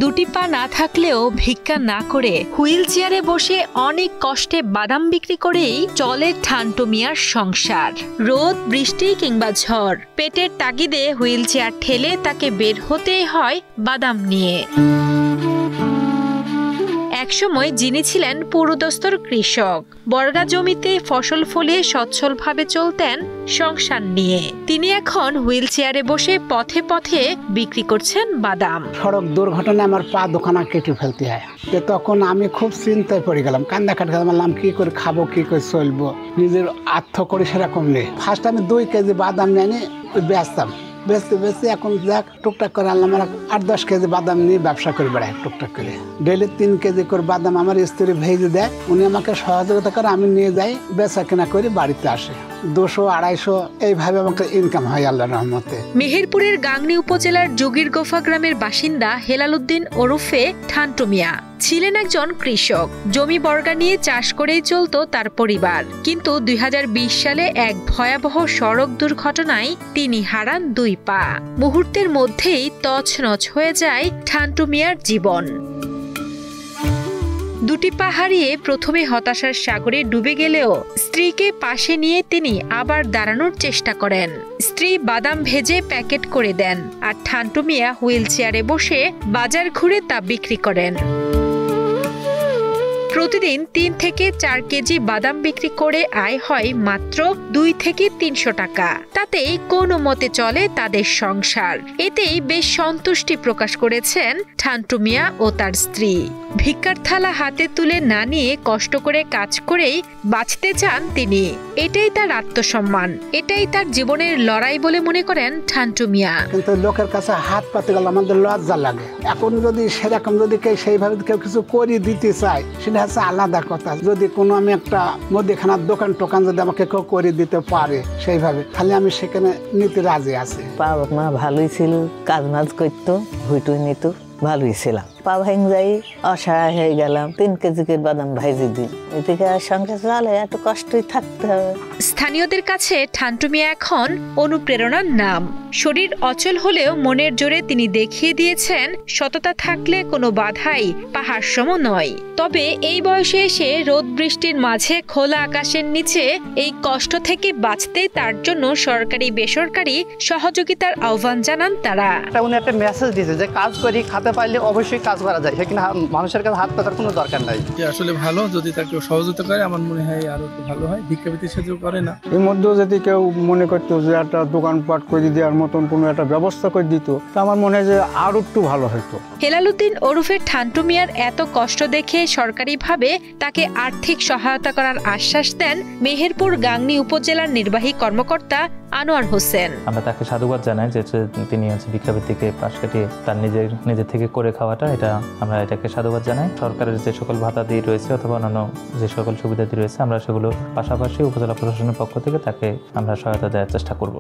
দুটি পা না থাকলেও ভিক্ষা না করে হুইল চেয়ারে বসে অনেক কষ্টে বাদাম বিক্রি করেই চলে ঠান্টু মিয়ার সংসার। রোদ বৃষ্টি কিংবা ঝড় পেটের তাগিদে হুইল চেয়ার ঠেলে তাকে বের হতেই হয় বাদাম নিয়ে। একসময় যিনি ছিলেন পুরোদস্তর কৃষক, বর্গা জমিতে ফসল ফলিয়ে সচ্ছলভাবে চলতেন সংসার নিয়ে, তিনি এখন হুইল চেয়ারে বসে পথে পথে বিক্রি করছেন বাদাম। সড়ক দুর্ঘটনায় আমার পা দোকানা কেটে ফেলতে হয়, তখন আমি খুব চিন্তায় পড়ে গেলাম, কান্দা কাটে বললাম কি করে খাবো, কি করে চলবো, নিজের আত্ম করে সেরকম নেই। ফার্স্ট আমি 2 কেজি বাদাম নিয়ে বেচতাম, বেচতে এখন যাক টুকটাক করে আনলাম, 8-10 কেজি বাদাম নিয়ে ব্যবসা করে বেড়াই টুকটাক করে। ডেলি 3 কেজি করে বাদাম আমার স্ত্রী ভেজে দেয়, উনি আমাকে সহযোগিতা করে, আমি নিয়ে যাই বেচা কেনা করে বাড়িতে আসে। 200-250 এইভাবে আমাকে ইনকাম হয় আল্লাহর রহমতে। মেহেরপুরের গাংনী উপজেলার যোগীরগোফা গ্রামের বাসিন্দা হেলাল উদ্দিন ওরফে ঠান্টু মিয়া ছিলেন একজন কৃষক। জমি বর্গা নিয়ে চাষ করেই চলত তার পরিবার, কিন্তু 2020 সালে এক ভয়াবহ সড়ক দুর্ঘটনায় তিনি হারান 2 পা। মুহূর্তের মধ্যেই তছনছ হয়ে যায় ঠান্টু মিয়ার জীবন। 2টি পা হারিয়ে প্রথমে হতাশার সাগরে ডুবে গেলেও স্ত্রীকে পাশে নিয়ে তিনি আবার দাঁড়ানোর চেষ্টা করেন। স্ত্রী বাদাম ভেজে প্যাকেট করে দেন, আর ঠান্টু মিয়া হুইল চেয়ারে বসে বাজার ঘুরে তা বিক্রি করেন। প্রতিদিন 3 থেকে 4 কেজি বাদাম বিক্রি করে আয় হয় মাত্র 2 থেকে 300 টাকা। তাতেই কোনো মতে চলে তাদের সংসার। এতেই বেশ সন্তুষ্টি প্রকাশ করেছেন ঠান্টু মিয়া ও তার স্ত্রী। ভিক্ষার থালা হাতে তুলে না নিয়ে কষ্ট করে কাজ করেই বাঁচতে চান তিনি। এটাই তার আত্মসম্মান, এটাই তার জীবনের লড়াই বলে মনে করেন ঠান্টু মিয়া। কিন্তু লোকের কাছে হাত পাতে গেলে আমাদের লজ্জা লাগে। এখন যদি সেরকম যদি কেউ সেইভাবে কেউ কিছু করে দিতে চায়, সেটা হচ্ছে আলাদা কথা। যদি কোনো আমি একটা মুদিখানার দোকান টোকান যদি আমাকে কেউ করে দিতে পারে সেইভাবে, তাহলে আমি সেখানে নিতে রাজি আছি। বাবা মা ভালোই ছিল, কাজ মাজ করতো, হুইটুই নিত, ভালোই ছিলাম। পা ভাঙ যাই, অসহায় হয়ে গেলাম, 3 কেজি করে বাদাম ভাইজি দিই, এদিকে সংসার চলে, এত কষ্টই থাকতে হবে। স্থানীয়দের কাছে ঠান্টু মিয়া এখন অনুপ্রেরণার নাম। শরীর অচল হলেও মনের জোরে তিনি দেখিয়ে দিয়েছেন সততা থাকলে কোনো বাধাই পাহাড় সম নয়। তবে এই বয়সে এসে রোদ বৃষ্টির মাঝে খোলা আকাশের নিচে এই কষ্ট থেকে বাঁচতে তার জন্য সরকারি বেসরকারি সহযোগিতার আহ্বান জানান তারা। উনি একটা মেসেজ দিয়েছে যে কাজ করি, খাতে পারলে অবশ্যই কাজ করা যায়, সেখানে মানুষের কাছে হাত পাতার কোনো দরকার নাই। আসলে ভালো, যদি তাকে সহযোগিতা করে আমার মনে হয় আরো একটু ভালো হয়। ভিক্ষাবৃত্তি সেজও করে না। এর মধ্যেও যদি কেউ মনে করতো যে একটা দোকানপাট করে দেওয়ার মতন কোনো একটা ব্যবস্থা করে দিত, তা আমার মনে হয় যে আরো একটু ভালো হতো। হেলাল উদ্দিন ওরফে ঠান্টু মিয়ার এত কষ্ট দেখে সরকারিভাবে তাকে আর্থিক সহায়তা করার আশ্বাস দেন মেহেরপুর গাংনী উপজেলার নির্বাহী কর্মকর্তা আনোয়ার হোসেন। আমরা তাকে সাধুবাদ জানাই যে তিনি ভিক্ষাবৃত্তিকে পাশ কাটিয়ে তার নিজের থেকে করে খাওয়াটা, আমরা এটাকে সাধুবাদ জানাই। সরকারের যে সকল ভাতা দিয়ে রয়েছে অথবা অন্যান্য যে সকল সুবিধা দিয়ে রয়েছে, আমরা সেগুলো পাশাপাশি উপজেলা প্রশাসনের পক্ষ থেকে তাকে আমরা সহায়তা দেওয়ার চেষ্টা করব।